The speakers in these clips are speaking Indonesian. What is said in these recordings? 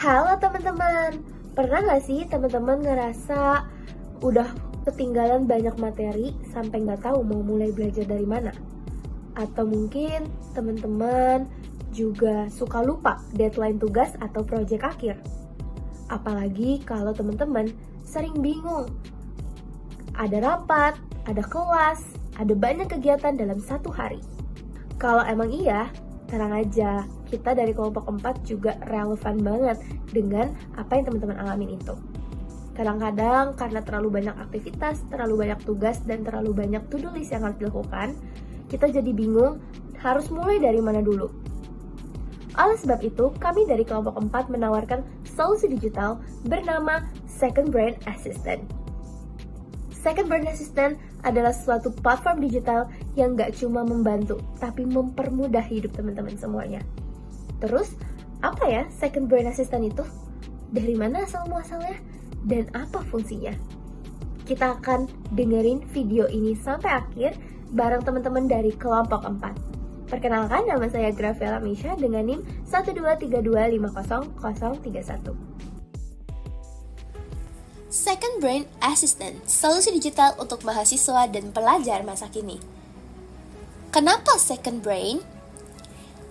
Halo teman-teman, pernah gak sih teman-teman ngerasa udah ketinggalan banyak materi sampai gak tahu mau mulai belajar dari mana? Atau mungkin teman-teman juga suka lupa deadline tugas atau proyek akhir? Apalagi kalau teman-teman sering bingung. Ada rapat, ada kelas, ada banyak kegiatan dalam satu hari. Kalau emang iya, tenang aja, kita dari kelompok 4 juga relevan banget dengan apa yang teman-teman alamin itu. Kadang-kadang karena terlalu banyak aktivitas, terlalu banyak tugas, dan terlalu banyak to-do list yang harus dilakukan, kita jadi bingung harus mulai dari mana dulu. Oleh sebab itu, kami dari kelompok 4 menawarkan solusi digital bernama Second Brain Assistant. Second Brain Assistant adalah suatu platform digital yang gak cuma membantu, tapi mempermudah hidup teman-teman semuanya. Terus, apa ya Second Brain Assistant itu? Dari mana asal-muasalnya? Dan apa fungsinya? Kita akan dengerin video ini sampai akhir bareng teman-teman dari kelompok 4. Perkenalkan, nama saya Grafiela Misha dengan NIM 123250031. Second Brain Assistant, solusi digital untuk mahasiswa dan pelajar masa kini. Kenapa Second Brain?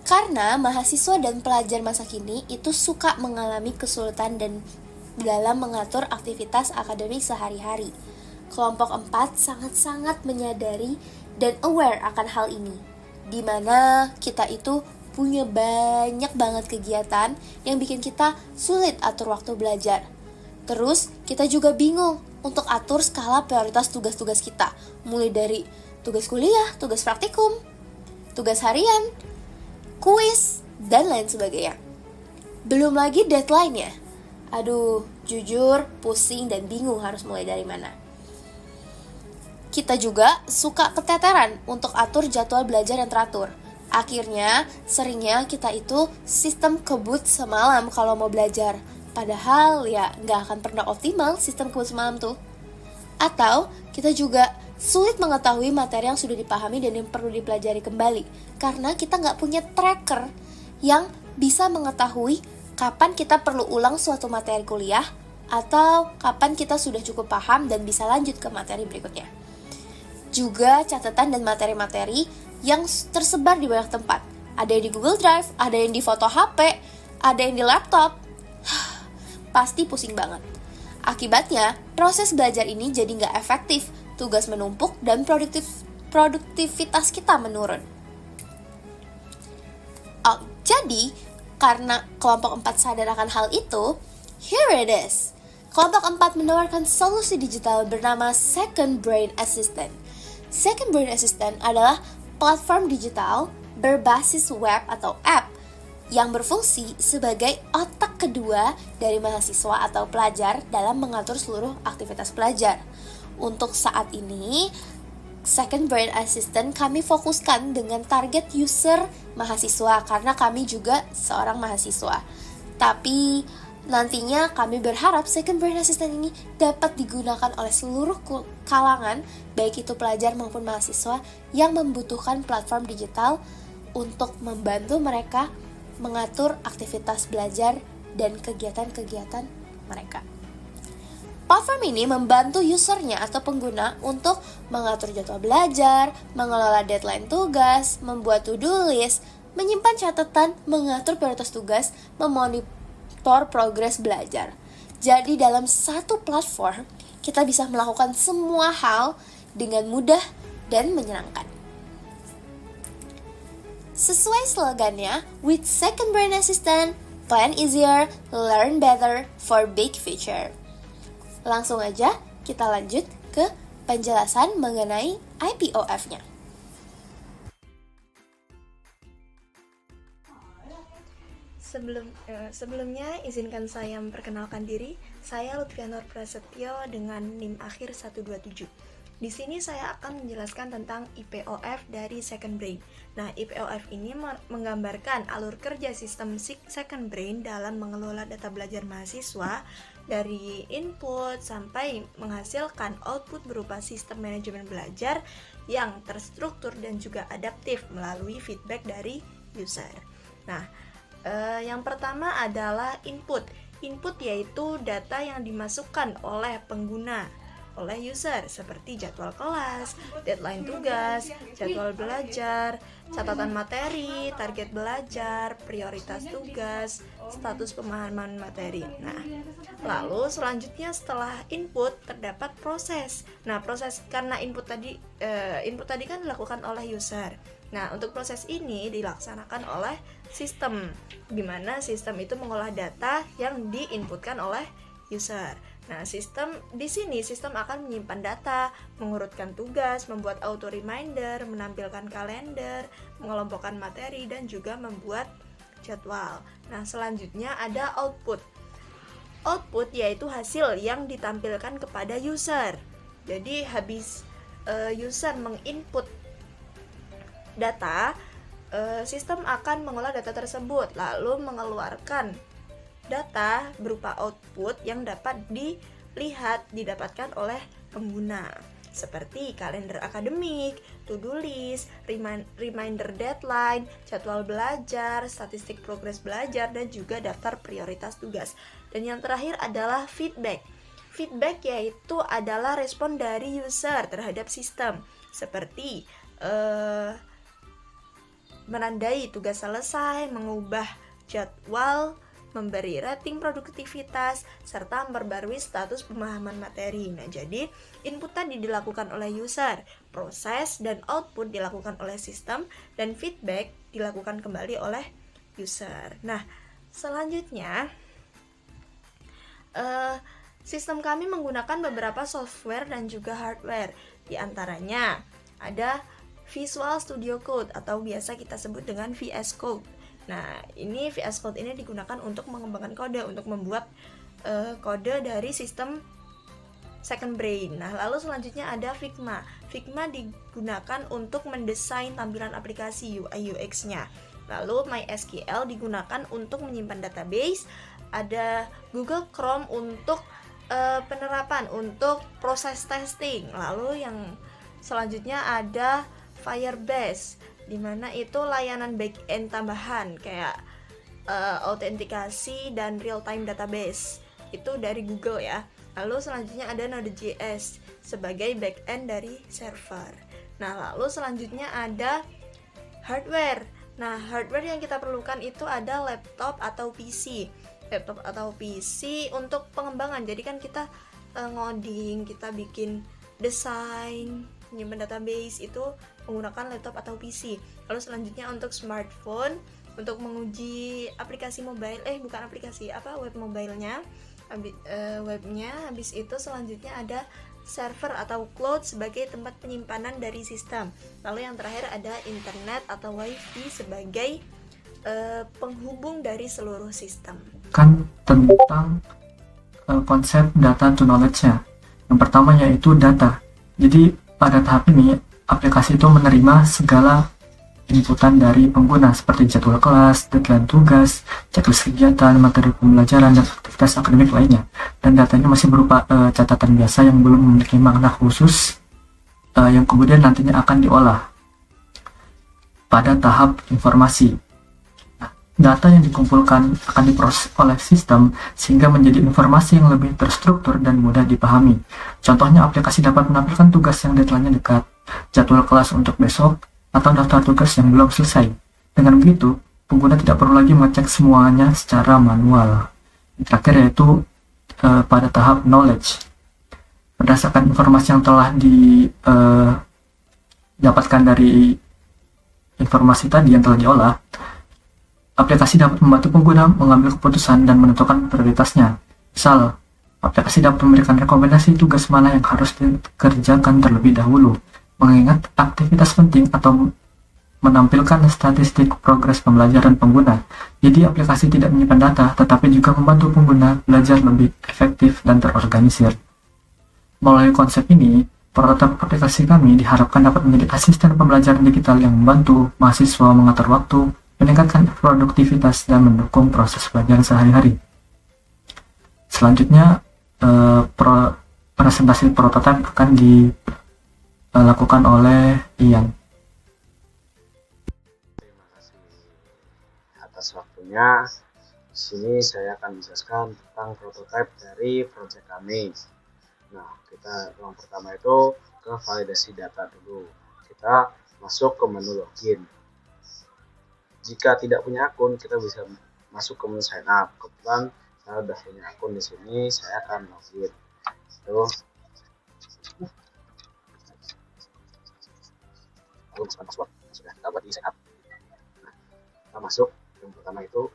Karena mahasiswa dan pelajar masa kini itu suka mengalami kesulitan dan dalam mengatur aktivitas akademik sehari-hari. Kelompok 4 sangat-sangat menyadari dan aware akan hal ini, di mana kita itu punya banyak banget kegiatan yang bikin kita sulit atur waktu belajar. Terus, kita juga bingung untuk atur skala prioritas tugas-tugas kita, mulai dari tugas kuliah, tugas praktikum, tugas harian, kuis, dan lain sebagainya. Belum lagi deadline-nya. Aduh, jujur, pusing dan bingung harus mulai dari mana. Kita juga suka keteteran untuk atur jadwal belajar yang teratur. Akhirnya, seringnya kita itu sistem kebut semalam kalau mau belajar. Padahal ya nggak akan pernah optimal sistem kebut semalam tuh. Atau kita juga sulit mengetahui materi yang sudah dipahami dan yang perlu dipelajari kembali. Karena kita nggak punya tracker yang bisa mengetahui kapan kita perlu ulang suatu materi kuliah atau kapan kita sudah cukup paham dan bisa lanjut ke materi berikutnya. Juga catatan dan materi-materi yang tersebar di banyak tempat. Ada yang di Google Drive, ada yang di foto HP, ada yang di laptop. Pasti pusing banget. Akibatnya, proses belajar ini jadi nggak efektif, tugas menumpuk, dan produktivitas kita menurun. Jadi, karena kelompok 4 sadar akan hal itu, here it is. Kelompok 4 menawarkan solusi digital bernama Second Brain Assistant. Second Brain Assistant adalah platform digital berbasis web atau app yang berfungsi sebagai otak kedua dari mahasiswa atau pelajar dalam mengatur seluruh aktivitas pelajar. Untuk saat ini, Second Brain Assistant kami fokuskan dengan target user mahasiswa karena kami juga seorang mahasiswa. Tapi nantinya kami berharap Second Brain Assistant ini dapat digunakan oleh seluruh kalangan, baik itu pelajar maupun mahasiswa yang membutuhkan platform digital untuk membantu mereka mengatur aktivitas belajar dan kegiatan-kegiatan mereka. Platform ini membantu usernya atau pengguna untuk mengatur jadwal belajar, mengelola deadline tugas, membuat to-do list, menyimpan catatan, mengatur prioritas tugas, memonitor progres belajar. Jadi dalam satu platform, kita bisa melakukan semua hal dengan mudah dan menyenangkan. Sesuai slogannya, with Second Brain Assistant, plan easier, learn better for big future. Langsung aja kita lanjut ke penjelasan mengenai IPOF-nya. Sebelumnya izinkan saya memperkenalkan diri. Saya Lutfianur Prasetyo dengan NIM akhir 127. Di sini saya akan menjelaskan tentang IPOF dari Second Brain. Nah, IPOF ini menggambarkan alur kerja sistem Second Brain dalam mengelola data belajar mahasiswa dari input sampai menghasilkan output berupa sistem manajemen belajar yang terstruktur dan juga adaptif melalui feedback dari user. Nah, Yang pertama adalah input. Input yaitu data yang dimasukkan oleh pengguna, oleh user, seperti jadwal kelas, deadline tugas, jadwal belajar, catatan materi, target belajar, prioritas tugas, status pemahaman materi. Nah, lalu selanjutnya setelah input terdapat proses. Nah, proses karena input tadi kan dilakukan oleh user. Nah, untuk proses ini dilaksanakan oleh sistem, di mana sistem itu mengolah data yang diinputkan oleh user. Nah, di sini sistem akan menyimpan data, mengurutkan tugas, membuat auto reminder, menampilkan kalender, mengelompokkan materi, dan juga membuat jadwal. Nah, selanjutnya ada output. Output yaitu hasil yang ditampilkan kepada user. Jadi habis user menginput data, sistem akan mengolah data tersebut lalu mengeluarkan data berupa output yang dapat didapatkan oleh pengguna, seperti kalender akademik, to-do list, reminder deadline, jadwal belajar, statistik progres belajar, dan juga daftar prioritas tugas. Dan yang terakhir adalah feedback. Feedback yaitu adalah respon dari user terhadap sistem, seperti menandai tugas selesai, mengubah jadwal, memberi rating produktivitas, serta memperbarui status pemahaman materi. Nah, jadi input tadi dilakukan oleh user, proses dan output dilakukan oleh sistem, dan feedback dilakukan kembali oleh user. Nah, selanjutnya sistem kami menggunakan beberapa software dan juga hardware. Di antaranya ada Visual Studio Code atau biasa kita sebut dengan VS Code. Nah, VS Code ini digunakan untuk mengembangkan kode, untuk membuat kode dari sistem Second Brain. Nah, lalu selanjutnya ada Figma. Figma digunakan untuk mendesain tampilan aplikasi UI UX-nya. Lalu MySQL digunakan untuk menyimpan database. Ada Google Chrome untuk penerapan, untuk proses testing. Lalu yang selanjutnya ada Firebase, dimana itu layanan backend tambahan kayak autentikasi dan real-time database, itu dari Google ya. Lalu selanjutnya ada Node.js sebagai backend dari server. Nah, lalu selanjutnya ada hardware. Nah, hardware yang kita perlukan itu ada laptop atau PC. Laptop atau PC untuk pengembangan. Jadi kan kita ngoding, kita bikin desain, menyimpan database itu menggunakan laptop atau PC. Lalu selanjutnya untuk smartphone, untuk menguji aplikasi mobile, web mobilenya, webnya. Habis itu selanjutnya ada server atau cloud sebagai tempat penyimpanan dari sistem. Lalu yang terakhir ada internet atau wifi sebagai penghubung dari seluruh sistem. Kan tentang konsep data to knowledge-nya. Yang pertama yaitu data. Jadi pada tahap ini aplikasi itu menerima segala inputan dari pengguna seperti jadwal kelas, deadline tugas, checklist kegiatan, materi pembelajaran, dan aktivitas akademik lainnya. Dan datanya masih berupa catatan biasa yang belum memiliki makna khusus yang kemudian nantinya akan diolah pada tahap informasi. Data yang dikumpulkan akan diproses oleh sistem sehingga menjadi informasi yang lebih terstruktur dan mudah dipahami. Contohnya, aplikasi dapat menampilkan tugas yang deadline-nya dekat, jadwal kelas untuk besok, atau daftar tugas yang belum selesai. Dengan begitu, pengguna tidak perlu lagi mengecek semuanya secara manual. Yang terakhir yaitu pada tahap knowledge. Berdasarkan informasi yang telah didapatkan dari informasi tadi yang telah diolah, aplikasi dapat membantu pengguna mengambil keputusan dan menentukan prioritasnya. Misal, aplikasi dapat memberikan rekomendasi tugas mana yang harus dikerjakan terlebih dahulu, mengingat aktivitas penting atau menampilkan statistik progres pembelajaran pengguna. Jadi aplikasi tidak menyimpan data, tetapi juga membantu pengguna belajar lebih efektif dan terorganisir. Melalui konsep ini, prototipe aplikasi kami diharapkan dapat menjadi asisten pembelajaran digital yang membantu mahasiswa mengatur waktu, meningkatkan produktivitas, dan mendukung proses belajar sehari-hari. Selanjutnya, presentasi prototipe akan dilakukan oleh Ian. Terima kasih atas waktunya. Selanjutnya, di sini saya akan menjelaskan tentang prototipe dari proyek kami. Nah, yang pertama itu ke validasi data dulu. Kita masuk ke menu login. Jika tidak punya akun, kita bisa masuk ke menu sign up. Kebetulan saya sudah punya akun di sini, saya akan login. Lalu masukkan password yang sudah kita buat di sign up. Nah, kita masuk. Yang pertama itu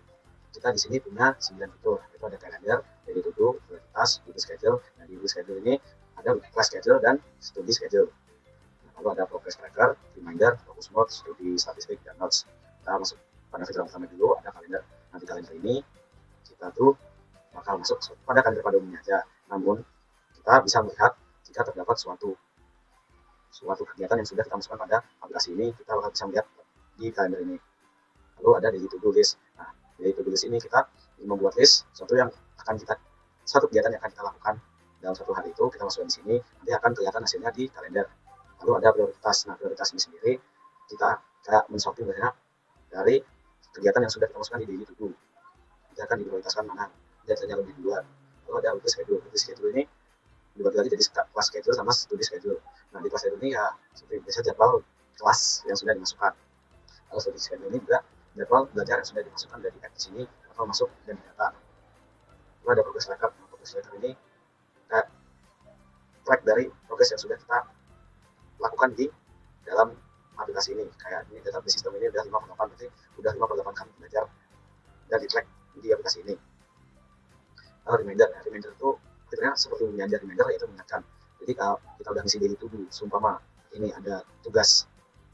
kita di sini punya 9 fitur. Itu ada kalender, daily to do, prioritas, weekly schedule. Nah, di weekly schedule ini ada class schedule dan study schedule. Nah, lalu ada progress tracker, reminder, focus mode, studi statistik, dan notes. Kita masuk pada fitur pertama dulu, ada kalender. Nanti kalender ini kita tuh bakal masuk pada kalender pada umumnya aja. Namun kita bisa melihat jika terdapat suatu kegiatan yang sudah kita masukkan pada aplikasi ini, kita bakal bisa melihat di kalender ini. Lalu ada daily to do list. Nah, daily to do list ini kita membuat list suatu kegiatan yang akan kita lakukan dalam satu hari itu, kita masukkan di sini, nanti akan kelihatan hasilnya di kalender. Lalu ada prioritas. Nah, prioritas ini sendiri kita kayak men-sorting banyak dari kegiatan yang sudah kita masukkan di daily to do. Kita akan diprioritaskan mana datanya lebih duluan. Lalu ada weekly schedule. Weekly schedule ini dibagi lagi jadi class schedule sama studi schedule. Nah, di class schedule ini ya seperti biasa jadwal kelas yang sudah dimasukkan. Lalu studi schedule ini juga jadwal belajar yang sudah dimasukkan dari app di sini atau masuk dan data. Lalu ada progress tracker. Nah, progress tracker ini kita track dari progress yang sudah kita lakukan di dalam aplikasi ini. Kayak ini database sistem ini udah 5/8, berarti udah 5/8 kali belajar dan di track di aplikasi ini. Lalu reminder. Nah, reminder itu fiturnya seperti mengajar reminder, yaitu mengingatkan. Jadi kalau kita udah ngisi daily to do, seumpama ini ada tugas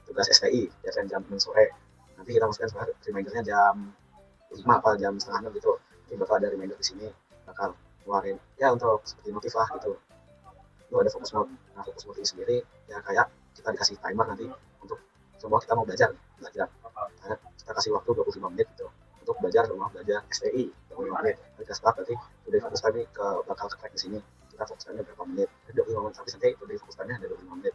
STI deadline jam 6 sore, nanti kita masukkan remindernya jam 5 apa jam setengah 6 gitu. Nanti bakal ada reminder di sini, bakal keluarin ya untuk seperti notif lah gitu. Lalu ada focus mode. Nah, focus mode ini sendiri ya kayak kita dikasih timer nanti untuk semua kita mau belajar. Nah, kita kasih waktu 25 menit gitu untuk belajar STI 25 menit. Nanti kita start, nanti udah fokus kami bakal ke track di sini. Kita fokuskannya berapa menit? 25 menit, tapi nanti udah fokuskannya ada 25 menit.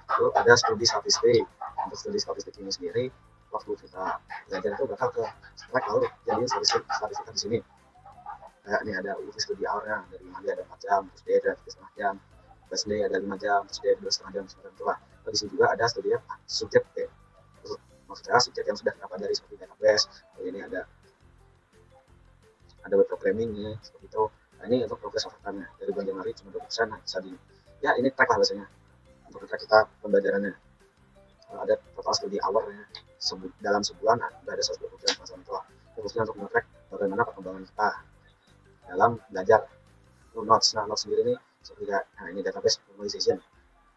Lalu ada studi statistik. Untuk studi statistik ini sendiri, waktu kita belajar itu bakal ke track lalu jadiin statistik di sini. Kayak ini ada weekly study hour-nya, dari Monday ada 4 jam, terus day ada 3,5 jam, Wednesday ada 5 jam, terus day 2,5 jam, seperti itulah. Lalu di sini juga ada studinya subjek, maksudnya subjek yang sudah kita pelajari seperti database. Lalu ini ada web programming ya, seperti itu. Nah, ini untuk progress overtime-nya dari bulan Januari cuma 20%. Nah, bisa ya ini track lah biasanya untuk track kita pembelajarannya. Ada total study hour-nya dalam sebulan ada 120 jam masalah itu lah. Khususnya untuk nge-track bagaimana perkembangan kita dalam belajar. Notes. Nah, notes sendiri ini seperti ini database memorization.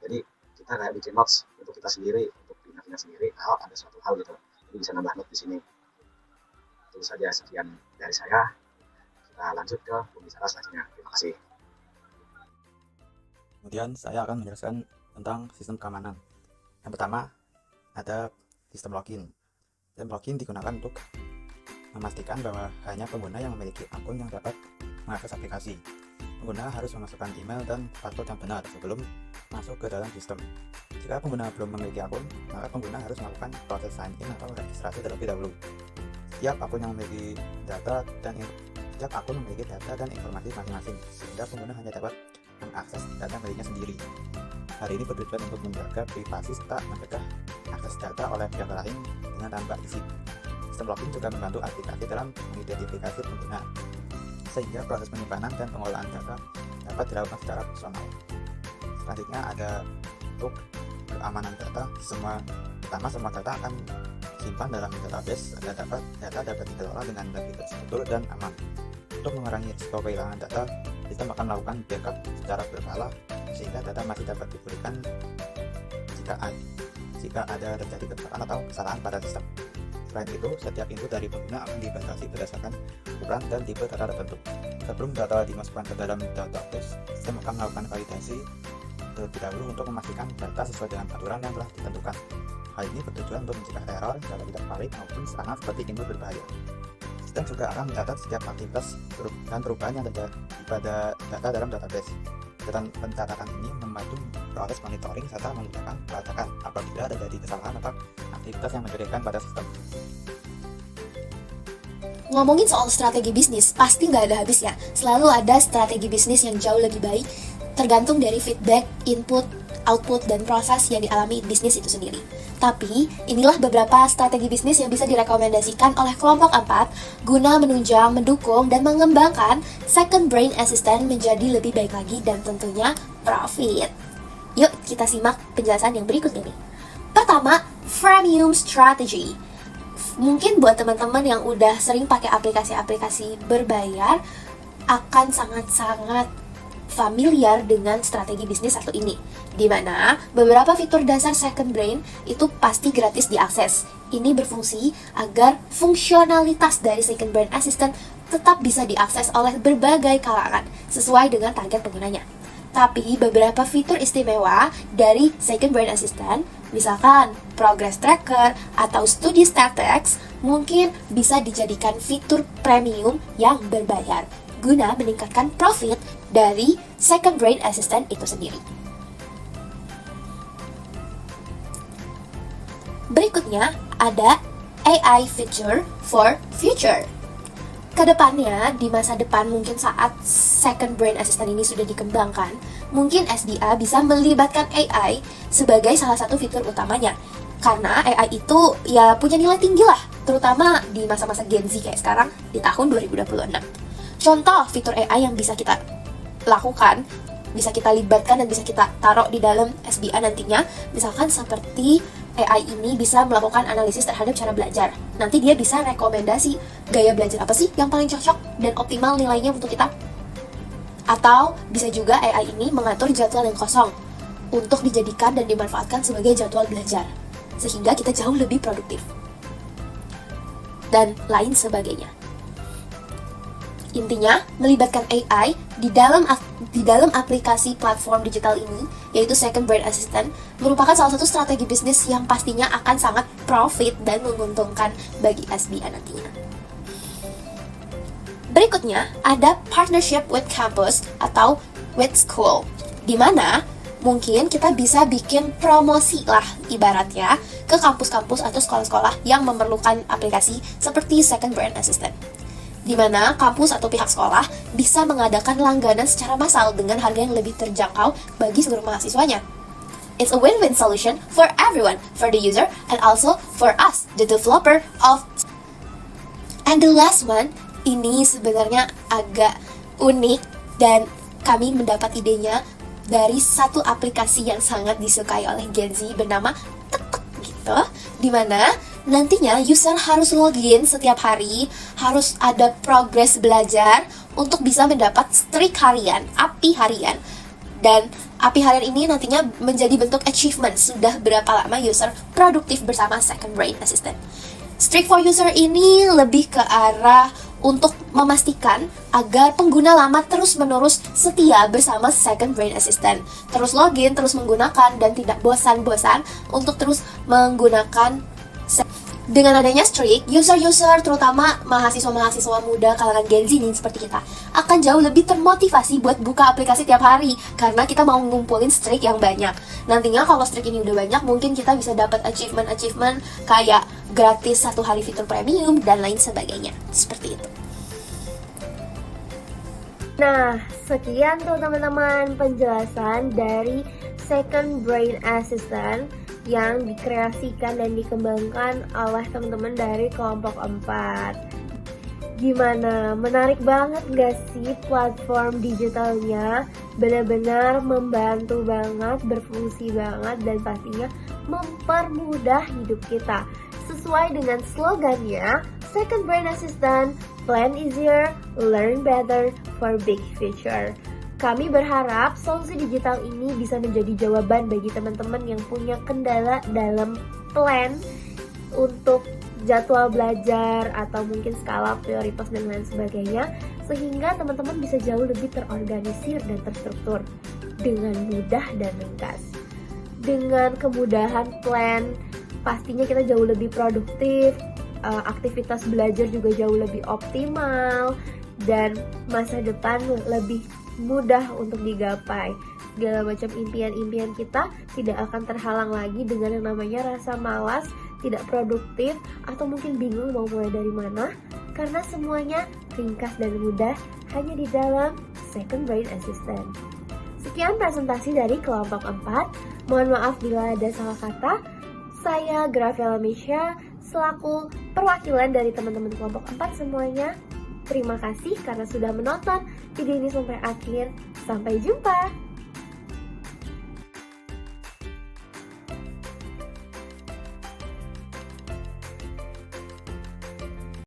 Jadi kita kayak bikin notes untuk kita sendiri, untuk ingat sendiri kalau ada suatu hal gitu. Jadi bisa nambah note di sini. Itu saja sekian dari saya. Kita lanjut ke pembicara selanjutnya. Terima kasih. Kemudian saya akan menjelaskan tentang sistem keamanan. Yang pertama ada sistem login. Sistem login digunakan untuk memastikan bahwa hanya pengguna yang memiliki akun yang dapat mengakses aplikasi. Pengguna harus memasukkan email dan password yang benar sebelum masuk ke dalam sistem. Jika pengguna belum memiliki akun, maka pengguna harus melakukan proses sign in atau registrasi terlebih dahulu. Setiap akun memiliki data dan informasi masing-masing, sehingga pengguna hanya dapat mengakses data miliknya sendiri. Hal ini bertujuan untuk menjaga privasi serta mencegah akses data oleh pihak lain dengan tanpa izin. Sistem login juga membantu aplikasi dalam mengidentifikasi pengguna, sehingga proses penyimpanan dan pengolahan data dapat dilakukan secara personal. Selanjutnya ada untuk keamanan data. Semua data akan disimpan dalam database agar data dapat dikelola dengan lebih terstruktur dan aman. Untuk mengurangi risiko kehilangan data, sistem akan melakukan backup secara berkala sehingga data masih dapat dipulihkan jika ada terjadi kecelakaan atau kesalahan pada sistem. Selain itu, setiap input dari pengguna akan dibatasi berdasarkan ukuran dan tipe data tertentu. Sebelum data dimasukkan ke dalam database, sistem akan melakukan validasi terlebih dahulu untuk memastikan data sesuai dengan aturan yang telah ditentukan. Hal ini bertujuan untuk mencegah error, data tidak valid maupun serangan seperti input berbahaya. Sistem juga akan mencatat setiap aktivitas dan perubahan yang terjadi pada data dalam database. Pencatatan ini membantu proses monitoring serta memudahkan pelacakan apabila terjadi kesalahan atau aktivitas yang mencurigakan pada sistem. Ngomongin soal strategi bisnis, pasti nggak ada habisnya. Selalu ada strategi bisnis yang jauh lebih baik, tergantung dari feedback, input, output, dan proses yang dialami bisnis itu sendiri. Tapi, inilah beberapa strategi bisnis yang bisa direkomendasikan oleh kelompok 4 guna menunjang, mendukung, dan mengembangkan second brain assistant menjadi lebih baik lagi dan tentunya profit. Yuk, kita simak penjelasan yang berikut ini. Pertama, freemium strategy. Mungkin buat teman-teman yang udah sering pakai aplikasi-aplikasi berbayar akan sangat-sangat familiar dengan strategi bisnis satu ini, di mana beberapa fitur dasar second brain itu pasti gratis diakses. Ini berfungsi agar fungsionalitas dari second brain assistant tetap bisa diakses oleh berbagai kalangan sesuai dengan target penggunanya. Tapi beberapa fitur istimewa dari second brain assistant, misalkan progress tracker atau studi statistics, mungkin bisa dijadikan fitur premium yang berbayar guna meningkatkan profit dari second brain assistant itu sendiri. Berikutnya ada AI feature for future. Kedepannya, di masa depan mungkin saat second brain assistant ini sudah dikembangkan, mungkin SDA bisa melibatkan AI sebagai salah satu fitur utamanya. Karena AI itu ya punya nilai tinggi lah, terutama di masa-masa Gen Z kayak sekarang di tahun 2026. Contoh fitur AI yang bisa kita lakukan, bisa kita libatkan dan bisa kita taruh di dalam SBA nantinya, misalkan seperti AI ini bisa melakukan analisis terhadap cara belajar. Nanti dia bisa rekomendasi gaya belajar apa sih yang paling cocok dan optimal nilainya untuk kita. Atau bisa juga AI ini mengatur jadwal yang kosong untuk dijadikan dan dimanfaatkan sebagai jadwal belajar, sehingga kita jauh lebih produktif dan lain sebagainya. Intinya, melibatkan AI di dalam aplikasi platform digital ini, yaitu Second Brain Assistant, merupakan salah satu strategi bisnis yang pastinya akan sangat profit dan menguntungkan bagi SBA nantinya. Berikutnya, ada partnership with campus atau with school, di mana mungkin kita bisa bikin promosi lah ibaratnya ke kampus-kampus atau sekolah-sekolah yang memerlukan aplikasi seperti Second Brain Assistant, di mana kampus atau pihak sekolah bisa mengadakan langganan secara massal dengan harga yang lebih terjangkau bagi seluruh mahasiswanya. It's a win-win solution for everyone, for the user and also for us, the developer of. And the last one, ini sebenarnya agak unik dan kami mendapat idenya dari satu aplikasi yang sangat disukai oleh Gen Z bernama TikTok gitu, di mana nantinya user harus login setiap hari, harus ada progres belajar untuk bisa mendapat streak harian, API harian. Dan API harian ini nantinya menjadi bentuk achievement sudah berapa lama user produktif bersama Second Brain Assistant. Streak for user ini lebih ke arah untuk memastikan agar pengguna lama terus-menerus setia bersama Second Brain Assistant. Terus login, terus menggunakan, dan tidak bosan-bosan untuk terus menggunakan. Dengan adanya streak, user-user terutama mahasiswa-mahasiswa muda kalangan Gen Z nih seperti kita akan jauh lebih termotivasi buat buka aplikasi tiap hari karena kita mau ngumpulin streak yang banyak. Nantinya kalau streak ini udah banyak, mungkin kita bisa dapat achievement kayak gratis 1 hari fitur premium dan lain sebagainya. Seperti itu. Nah, sekian tuh teman-teman penjelasan dari Second Brain Assistant yang dikreasikan dan dikembangkan oleh teman-teman dari kelompok 4. Gimana? Menarik banget gak sih platform digitalnya? Benar-benar membantu banget, berfungsi banget, dan pastinya mempermudah hidup kita. Sesuai dengan slogannya, Second Brain Assistant, plan easier, learn better for big future. Kami berharap solusi digital ini bisa menjadi jawaban bagi teman-teman yang punya kendala dalam plan untuk jadwal belajar atau mungkin skala prioritas dan lain sebagainya, sehingga teman-teman bisa jauh lebih terorganisir dan terstruktur dengan mudah dan ringkas. Dengan kemudahan plan, pastinya kita jauh lebih produktif, aktivitas belajar juga jauh lebih optimal, dan masa depan lebih mudah untuk digapai. Segala macam impian-impian kita tidak akan terhalang lagi dengan yang namanya rasa malas, tidak produktif, atau mungkin bingung mau mulai dari mana. karena semuanya ringkas dan mudah hanya di dalam Second Brain Assistant. Sekian presentasi dari kelompok 4. Mohon maaf bila ada salah kata. Saya Grafiela Misha selaku perwakilan dari teman-teman kelompok 4 semuanya. Terima kasih karena sudah menonton video ini sampai akhir. Sampai jumpa.